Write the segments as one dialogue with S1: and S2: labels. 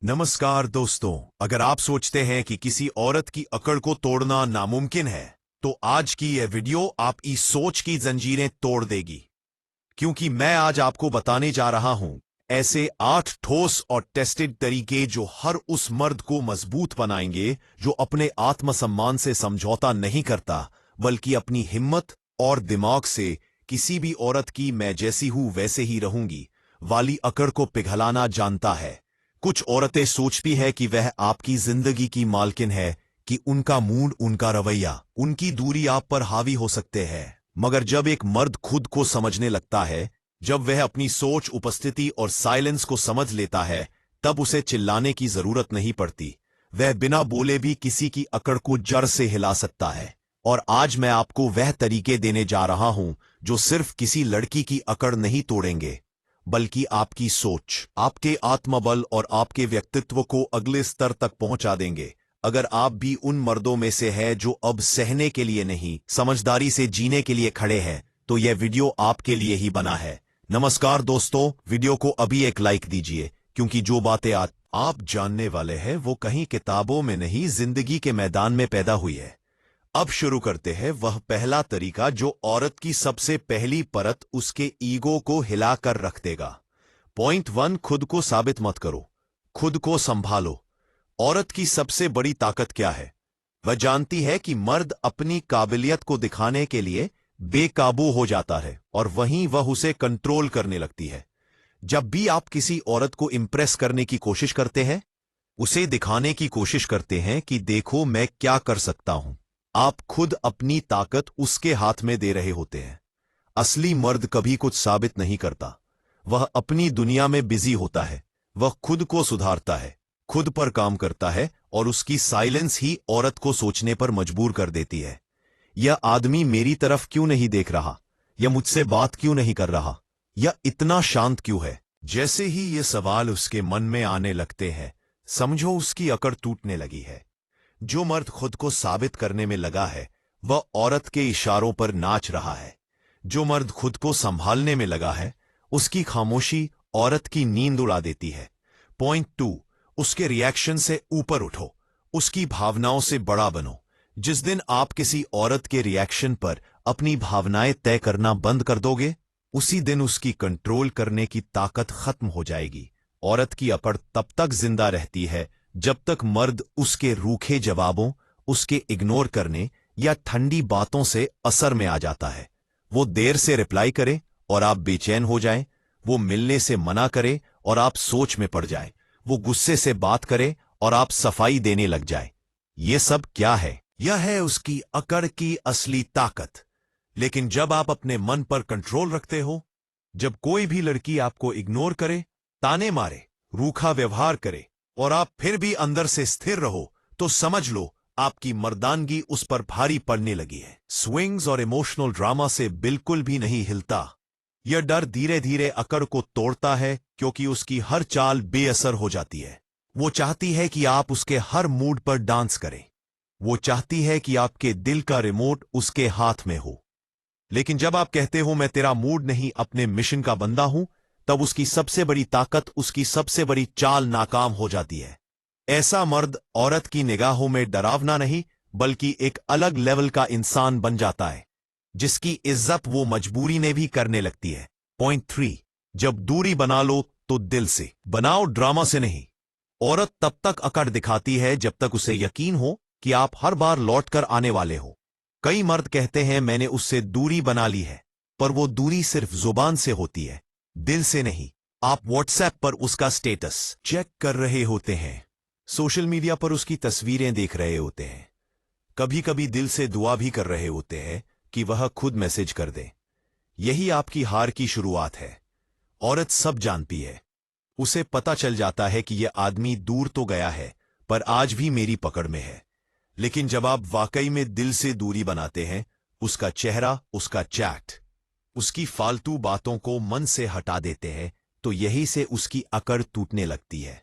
S1: नमस्कार दोस्तों, अगर आप सोचते हैं कि किसी औरत की अकड़ को तोड़ना नामुमकिन है, तो आज की यह वीडियो आपकी सोच की जंजीरें तोड़ देगी। क्योंकि मैं आज आपको बताने जा रहा हूं ऐसे 8 ठोस और टेस्टेड तरीके जो हर उस मर्द को मजबूत बनाएंगे जो अपने आत्मसम्मान से समझौता नहीं करता, बल्कि अपनी हिम्मत और दिमाग से किसी भी औरत की मैं जैसी हूं वैसे ही रहूंगी वाली अकड़ को पिघलाना जानता है। कुछ औरतें सोचती है कि वह आपकी जिंदगी की मालकिन है, कि उनका मूड, उनका रवैया, उनकी दूरी आप पर हावी हो सकते हैं। मगर जब एक मर्द खुद को समझने लगता है, जब वह अपनी सोच, उपस्थिति और साइलेंस को समझ लेता है, तब उसे चिल्लाने की जरूरत नहीं पड़ती। वह बिना बोले भी किसी की अकड़ को जड़ से हिला सकता है। और आज मैं आपको वह तरीके देने जा रहा हूं जो सिर्फ किसी लड़की की अकड़ नहीं तोड़ेंगे, बल्कि आपकी सोच, आपके आत्मबल और आपके व्यक्तित्व को अगले स्तर तक पहुंचा देंगे। अगर आप भी उन मर्दों में से हैं जो अब सहने के लिए नहीं, समझदारी से जीने के लिए खड़े हैं, तो यह वीडियो आपके लिए ही बना है। नमस्कार दोस्तों, वीडियो को अभी एक लाइक दीजिए, क्योंकि जो बातें आज आप जानने वाले हैं वो कहीं किताबों में नहीं, जिंदगी के मैदान में पैदा हुई है। अब शुरू करते हैं वह पहला तरीका जो औरत की सबसे पहली परत, उसके ईगो को हिलाकर रख देगा। पॉइंट 1, खुद को साबित मत करो, खुद को संभालो। औरत की सबसे बड़ी ताकत क्या है? वह जानती है कि मर्द अपनी काबिलियत को दिखाने के लिए बेकाबू हो जाता है और वहीं वह उसे कंट्रोल करने लगती है। जब भी आप किसी औरत को इंप्रेस करने की कोशिश करते हैं, उसे दिखाने की कोशिश करते हैं कि देखो मैं क्या कर सकता हूं, आप खुद अपनी ताकत उसके हाथ में दे रहे होते हैं। असली मर्द कभी कुछ साबित नहीं करता, वह अपनी दुनिया में बिजी होता है। वह खुद को सुधारता है, खुद पर काम करता है, और उसकी साइलेंस ही औरत को सोचने पर मजबूर कर देती है। यह आदमी मेरी तरफ क्यों नहीं देख रहा, यह मुझसे बात क्यों नहीं कर रहा, यह इतना शांत क्यों है? जैसे ही ये सवाल उसके मन में आने लगते हैं, समझो उसकी अकड़ टूटने लगी है। जो मर्द खुद को साबित करने में लगा है, वह औरत के इशारों पर नाच रहा है। जो मर्द खुद को संभालने में लगा है, उसकी खामोशी औरत की नींद उड़ा देती है। पॉइंट 2, उसके रिएक्शन से ऊपर उठो, उसकी भावनाओं से बड़ा बनो। जिस दिन आप किसी औरत के रिएक्शन पर अपनी भावनाएं तय करना बंद कर दोगे, उसी दिन उसकी कंट्रोल करने की ताकत खत्म हो जाएगी। औरत की अकड़ तब तक जिंदा रहती है जब तक मर्द उसके रूखे जवाबों, उसके इग्नोर करने या ठंडी बातों से असर में आ जाता है। वो देर से रिप्लाई करे और आप बेचैन हो जाएं, वो मिलने से मना करे और आप सोच में पड़ जाएं, वो गुस्से से बात करे और आप सफाई देने लग जाएं। ये सब क्या है? यह है उसकी अकड़ की असली ताकत। लेकिन जब आप अपने मन पर कंट्रोल रखते हो, जब कोई भी लड़की आपको इग्नोर करे, ताने मारे, रूखा व्यवहार करे, और आप फिर भी अंदर से स्थिर रहो, तो समझ लो आपकी मर्दानगी उस पर भारी पड़ने लगी है। स्विंग्स और इमोशनल ड्रामा से बिल्कुल भी नहीं हिलता। यह डर धीरे धीरे अकड़ को तोड़ता है, क्योंकि उसकी हर चाल बेअसर हो जाती है। वो चाहती है कि आप उसके हर मूड पर डांस करें। वो चाहती है कि आपके दिल का रिमोट उसके हाथ में हो। लेकिन जब आप कहते हो मैं तेरा मूड नहीं, अपने मिशन का बंदा हूं, तब उसकी सबसे बड़ी ताकत, उसकी सबसे बड़ी चाल नाकाम हो जाती है। ऐसा मर्द औरत की निगाहों में डरावना नहीं, बल्कि एक अलग लेवल का इंसान बन जाता है, जिसकी इज्जत वो मजबूरी में भी करने लगती है। पॉइंट 3, जब दूरी बना लो तो दिल से बनाओ, ड्रामा से नहीं। औरत तब तक अकड़ दिखाती है जब तक उसे यकीन हो कि आप हर बार लौटकर आने वाले हो। कई मर्द कहते हैं मैंने उससे दूरी बना ली है, पर वो दूरी सिर्फ जुबान से होती है, दिल से नहीं। आप व्हाट्सएप पर उसका स्टेटस चेक कर रहे होते हैं, सोशल मीडिया पर उसकी तस्वीरें देख रहे होते हैं, कभी कभी दिल से दुआ भी कर रहे होते हैं कि वह खुद मैसेज कर दे। यही आपकी हार की शुरुआत है। औरत सब जानती है, उसे पता चल जाता है कि यह आदमी दूर तो गया है, पर आज भी मेरी पकड़ में है। लेकिन जब आप वाकई में दिल से दूरी बनाते हैं, उसका चेहरा, उसका चैट, उसकी फालतू बातों को मन से हटा देते हैं, तो यही से उसकी अकड़ टूटने लगती है।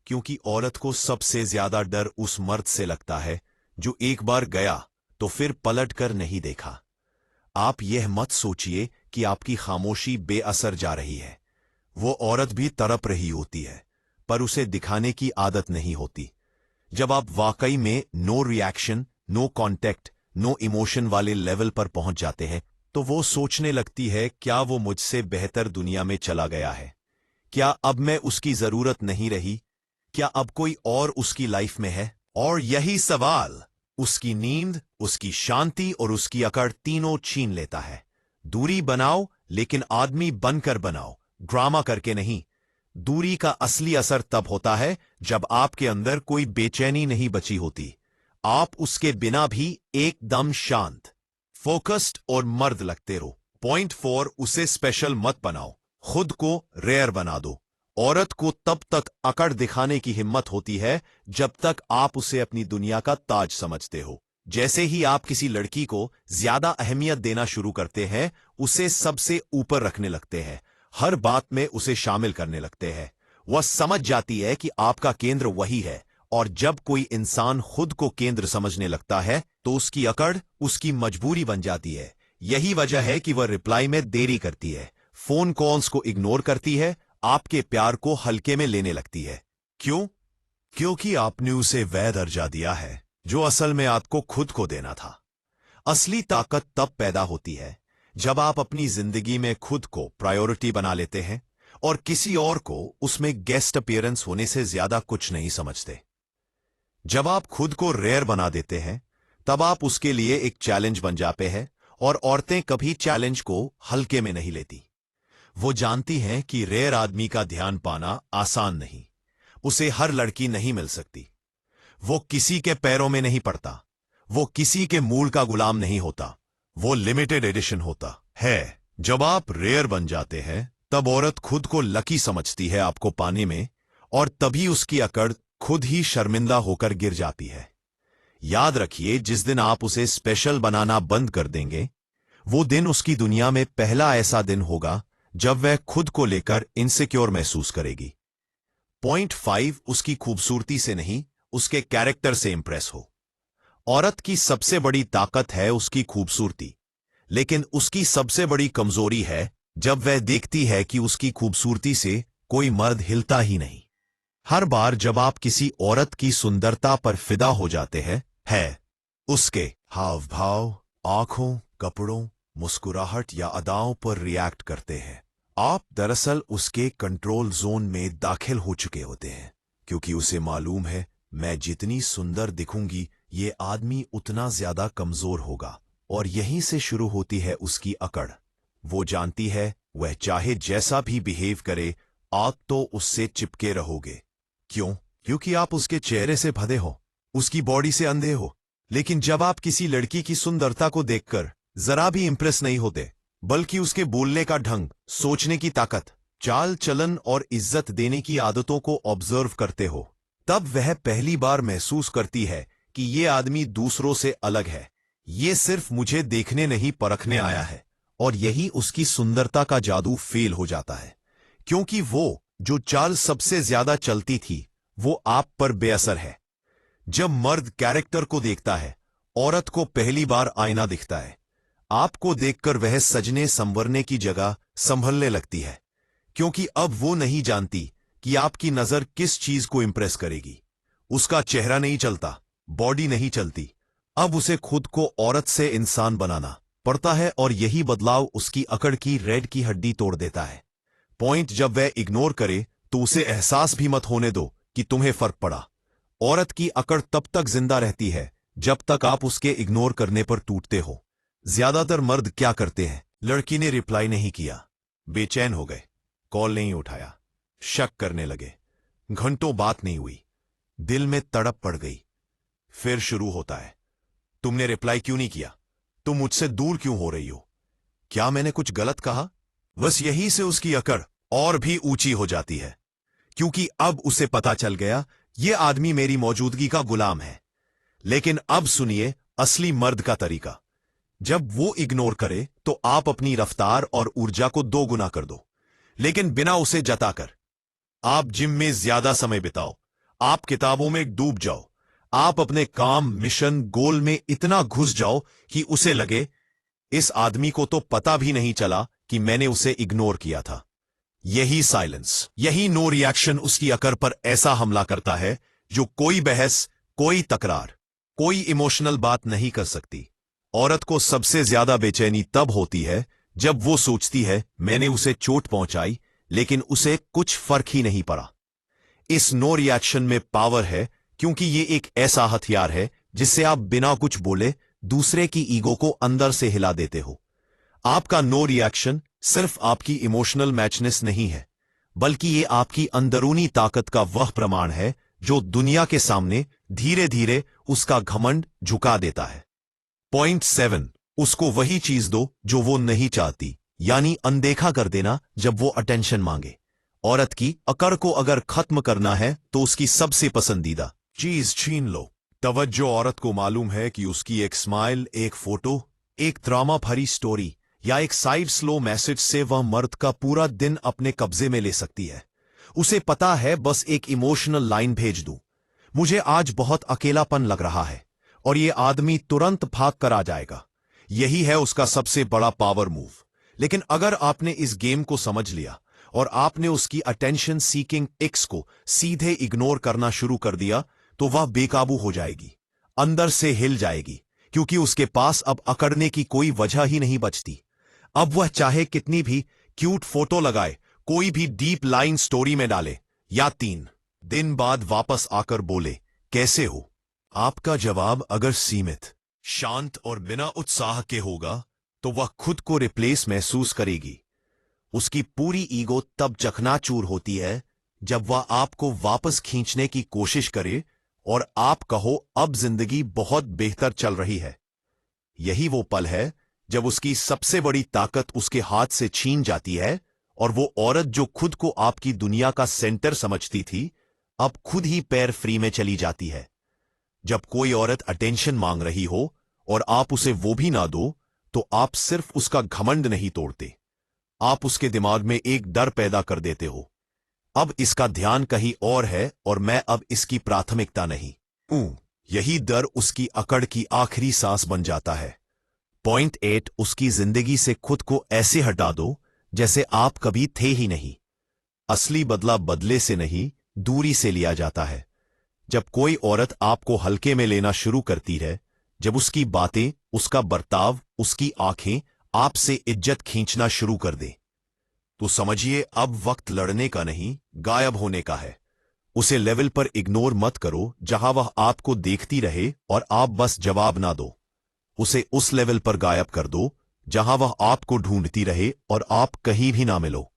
S1: क्योंकि औरत को सबसे ज्यादा डर उस मर्द से लगता है जो एक बार गया तो फिर पलट कर नहीं देखा। आप यह मत सोचिए कि आपकी खामोशी बेअसर जा रही है, वो औरत भी तड़प रही होती है। पर उसे दिखाने की आदत नहीं होती। जब आप वाकई में no reaction, no contact, no emotion वाले लेवल पर पहुंच जाते हैं, तो वो सोचने लगती है, क्या वो मुझसे बेहतर दुनिया में चला गया है? क्या अब मैं उसकी जरूरत नहीं रही? क्या अब कोई और उसकी लाइफ में है? और यही सवाल उसकी नींद, उसकी शांति और उसकी अकड़ तीनों छीन लेता है। दूरी बनाओ, लेकिन आदमी बनकर बनाओ, ड्रामा करके नहीं। दूरी का असली असर तब होता है जब आपके अंदर कोई बेचैनी नहीं बची होती। आप उसके बिना भी एकदम शांत, फोकस्ड और मर्द लगते रहो। पॉइंट 4, उसे स्पेशल मत बनाओ, खुद को रेयर बना दो। औरत को तब तक अकड़ दिखाने की हिम्मत होती है जब तक आप उसे अपनी दुनिया का ताज समझते हो। जैसे ही आप किसी लड़की को ज्यादा अहमियत देना शुरू करते हैं, उसे सबसे ऊपर रखने लगते हैं, हर बात में उसे शामिल करने लगते हैं, वह समझ जाती है कि आपका केंद्र वही है। और जब कोई इंसान खुद को केंद्र समझने लगता है, तो उसकी अकड़ उसकी मजबूरी बन जाती है। यही वजह है कि वह रिप्लाई में देरी करती है, फोन कॉल्स को इग्नोर करती है, आपके प्यार को हल्के में लेने लगती है। क्यों? क्योंकि आपने उसे वह दर्जा दिया है जो असल में आपको खुद को देना था। असली ताकत तब पैदा होती है जब आप अपनी जिंदगी में खुद को प्रायोरिटी बना लेते हैं और किसी और को उसमें गेस्ट अपीयरेंस होने से ज्यादा कुछ नहीं समझते। जब आप खुद को रेयर बना देते हैं, तब आप उसके लिए एक चैलेंज बन जाते हैं, और औरतें कभी चैलेंज को हल्के में नहीं लेती। वो जानती हैं कि रेयर आदमी का ध्यान पाना आसान नहीं, उसे हर लड़की नहीं मिल सकती। वो किसी के पैरों में नहीं पड़ता, वो किसी के मूल का गुलाम नहीं होता, वो लिमिटेड एडिशन होता है। जब आप रेयर बन जाते हैं, तब औरत खुद को लकी समझती है आपको पाने में, और तभी उसकी अकड़ खुद ही शर्मिंदा होकर गिर जाती है। याद रखिए, जिस दिन आप उसे स्पेशल बनाना बंद कर देंगे, वो दिन उसकी दुनिया में पहला ऐसा दिन होगा जब वह खुद को लेकर इनसिक्योर महसूस करेगी। पॉइंट 5, उसकी खूबसूरती से नहीं, उसके कैरेक्टर से इंप्रेस हो। औरत की सबसे बड़ी ताकत है उसकी खूबसूरती, लेकिन उसकी सबसे बड़ी कमजोरी है जब वह देखती है कि उसकी खूबसूरती से कोई मर्द हिलता ही नहीं। हर बार जब आप किसी औरत की सुंदरता पर फिदा हो जाते हैं, है उसके हाव भाव, आंखों, कपड़ों, मुस्कुराहट या अदाओं पर रिएक्ट करते हैं, आप दरअसल उसके कंट्रोल जोन में दाखिल हो चुके होते हैं। क्योंकि उसे मालूम है, मैं जितनी सुंदर दिखूंगी, ये आदमी उतना ज्यादा कमजोर होगा। और यहीं से शुरू होती है उसकी अकड़। वो जानती है, वह चाहे जैसा भी बिहेव करे, आप तो उससे चिपके रहोगे। क्यों? क्योंकि आप उसके चेहरे से भदे हो, उसकी बॉडी से अंधे हो। लेकिन जब आप किसी लड़की की सुंदरता को देखकर जरा भी इंप्रेस नहीं होते, बल्कि उसके बोलने का ढंग, सोचने की ताकत, चाल चलन और इज्जत देने की आदतों को ऑब्जर्व करते हो, तब वह पहली बार महसूस करती है कि ये आदमी दूसरों से अलग है। ये सिर्फ मुझे देखने नहीं, परखने आया है। और यही उसकी सुंदरता का जादू फेल हो जाता है, क्योंकि वो जो चाल सबसे ज्यादा चलती थी, वो आप पर बेअसर है। जब मर्द कैरेक्टर को देखता है, औरत को पहली बार आईना दिखता है। आपको देखकर वह सजने संवरने की जगह संभलने लगती है, क्योंकि अब वो नहीं जानती कि आपकी नजर किस चीज को इंप्रेस करेगी। उसका चेहरा नहीं चलता, बॉडी नहीं चलती, अब उसे खुद को औरत से इंसान बनाना पड़ता है, और यही बदलाव उसकी अकड़ की रीढ़ की हड्डी तोड़ देता है। पॉइंट, जब वह इग्नोर करे तो उसे एहसास भी मत होने दो कि तुम्हें फर्क पड़ा। औरत की अकड़ तब तक जिंदा रहती है जब तक आप उसके इग्नोर करने पर टूटते हो। ज्यादातर मर्द क्या करते हैं? लड़की ने रिप्लाई नहीं किया, बेचैन हो गए, कॉल नहीं उठाया, शक करने लगे, घंटों बात नहीं हुई, दिल में तड़प पड़ गई। फिर शुरू होता है, तुमने रिप्लाई क्यों नहीं किया? तुम मुझसे दूर क्यों हो रही हो? क्या मैंने कुछ गलत कहा? बस यहीं से उसकी अकड़ और भी ऊंची हो जाती है, क्योंकि अब उसे पता चल गया, ये आदमी मेरी मौजूदगी का गुलाम है। लेकिन अब सुनिए असली मर्द का तरीका। जब वो इग्नोर करे तो आप अपनी रफ्तार और ऊर्जा को 2 गुना कर दो, लेकिन बिना उसे जताकर। आप जिम में ज्यादा समय बिताओ, आप किताबों में डूब जाओ, आप अपने काम, मिशन, गोल में इतना घुस जाओ कि उसे लगे, इस आदमी को तो पता भी नहीं चला कि मैंने उसे इग्नोर किया था। यही साइलेंस, यही नो रिएक्शन उसकी अकड़ पर ऐसा हमला करता है जो कोई बहस, कोई तकरार, कोई इमोशनल बात नहीं कर सकती। औरत को सबसे ज्यादा बेचैनी तब होती है जब वो सोचती है मैंने उसे चोट पहुंचाई लेकिन उसे कुछ फर्क ही नहीं पड़ा। इस नो रिएक्शन में पावर है क्योंकि ये एक ऐसा हथियार है जिससे आप बिना कुछ बोले दूसरे की ईगो को अंदर से हिला देते हो। आपका नो रिएक्शन सिर्फ आपकी इमोशनल मैचनेस नहीं है, बल्कि ये आपकी अंदरूनी ताकत का वह प्रमाण है जो दुनिया के सामने धीरे धीरे उसका घमंड झुका देता है। पॉइंट 7, उसको वही चीज दो जो वो नहीं चाहती, यानी अनदेखा कर देना जब वो अटेंशन मांगे। औरत की अकड़ को अगर खत्म करना है तो उसकी सबसे पसंदीदा चीज छीन लो। तवज्जो औरत को मालूम है कि उसकी एक स्माइल, एक फोटो, एक ड्रामा भरी स्टोरी या एक साइड स्लो मैसेज से वह मर्द का पूरा दिन अपने कब्जे में ले सकती है। उसे पता है बस एक इमोशनल लाइन भेज दूं, मुझे आज बहुत अकेलापन लग रहा है, और ये आदमी तुरंत भाग कर आ जाएगा। यही है उसका सबसे बड़ा पावर मूव। लेकिन अगर आपने इस गेम को समझ लिया और आपने उसकी अटेंशन सीकिंग एक्स को सीधे इग्नोर करना शुरू कर दिया तो वह बेकाबू हो जाएगी, अंदर से हिल जाएगी, क्योंकि उसके पास अब अकड़ने की कोई वजह ही नहीं बचती। अब वह चाहे कितनी भी क्यूट फोटो लगाए, कोई भी डीप लाइन स्टोरी में डाले या 3 दिन बाद वापस आकर बोले कैसे हो, आपका जवाब अगर सीमित, शांत और बिना उत्साह के होगा तो वह खुद को रिप्लेस महसूस करेगी। उसकी पूरी ईगो तब चकनाचूर होती है जब वह आपको वापस खींचने की कोशिश करे और आप कहो अब जिंदगी बहुत बेहतर चल रही है। यही वो पल है जब उसकी सबसे बड़ी ताकत उसके हाथ से छीन जाती है और वो औरत जो खुद को आपकी दुनिया का सेंटर समझती थी अब खुद ही पैर फ्री में चली जाती है। जब कोई औरत अटेंशन मांग रही हो और आप उसे वो भी ना दो तो आप सिर्फ उसका घमंड नहीं तोड़ते, आप उसके दिमाग में एक डर पैदा कर देते हो, अब इसका ध्यान कहीं और है और मैं अब इसकी प्राथमिकता नहीं हूं। यही डर उसकी अकड़ की आखिरी सांस बन जाता है। पॉइंट 8, उसकी जिंदगी से खुद को ऐसे हटा दो जैसे आप कभी थे ही नहीं। असली बदला बदले से नहीं, दूरी से लिया जाता है। जब कोई औरत आपको हल्के में लेना शुरू करती है, जब उसकी बातें, उसका बर्ताव, उसकी आंखें आपसे इज्जत खींचना शुरू कर दे, तो समझिए अब वक्त लड़ने का नहीं, गायब होने का है। उसे लेवल पर इग्नोर मत करो जहां वह आपको देखती रहे और आप बस जवाब ना दो। उसे उस लेवल पर गायब कर दो जहां वह आपको ढूंढती रहे और आप कहीं भी ना मिलो।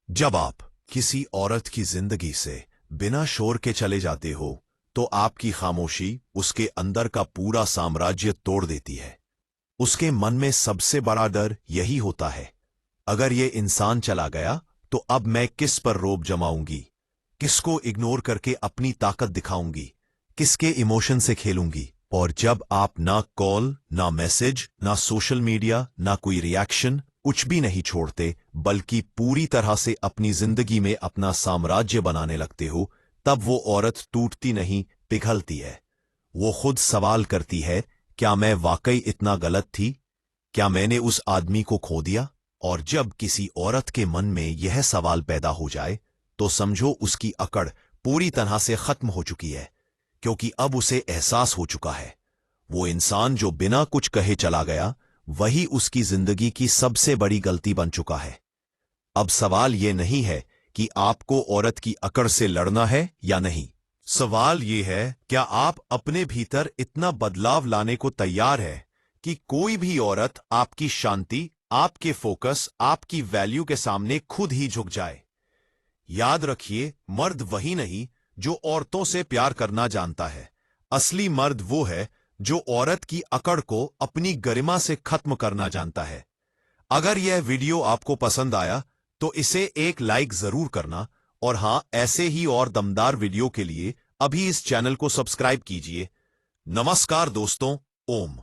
S1: जब आप किसी औरत की जिंदगी से बिना शोर के चले जाते हो तो आपकी खामोशी उसके अंदर का पूरा साम्राज्य तोड़ देती है। उसके मन में सबसे बड़ा डर यही होता है, अगर ये इंसान चला गया तो अब मैं किस पर रोब जमाऊंगी, किसको इग्नोर करके अपनी ताकत दिखाऊंगी, किसके इमोशन से खेलूंगी। और जब आप ना कॉल, ना मैसेज, ना सोशल मीडिया, ना कोई रिएक्शन, कुछ भी नहीं छोड़ते बल्कि पूरी तरह से अपनी जिंदगी में अपना साम्राज्य बनाने लगते हो, तब वो औरत टूटती नहीं, पिघलती है। वो खुद सवाल करती है, क्या मैं वाकई इतना गलत थी? क्या मैंने उस आदमी को खो दिया? और जब किसी औरत के मन में यह सवाल पैदा हो जाए तो समझो उसकी अकड़ पूरी तरह से खत्म हो चुकी है, क्योंकि अब उसे एहसास हो चुका है वो इंसान जो बिना कुछ कहे चला गया वही उसकी जिंदगी की सबसे बड़ी गलती बन चुका है। अब सवाल ये नहीं है कि आपको औरत की अकड़ से लड़ना है या नहीं, सवाल ये है क्या आप अपने भीतर इतना बदलाव लाने को तैयार है कि कोई भी औरत आपकी शांति, आपके फोकस, आपकी वैल्यू के सामने खुद ही झुक जाए। याद रखिए, मर्द वही नहीं जो औरतों से प्यार करना जानता है, असली मर्द वो है जो औरत की अकड़ को अपनी गरिमा से खत्म करना जानता है। अगर यह वीडियो आपको पसंद आया तो इसे एक लाइक जरूर करना, और हां, ऐसे ही और दमदार वीडियो के लिए अभी इस चैनल को सब्सक्राइब कीजिए। नमस्कार दोस्तों, ओम।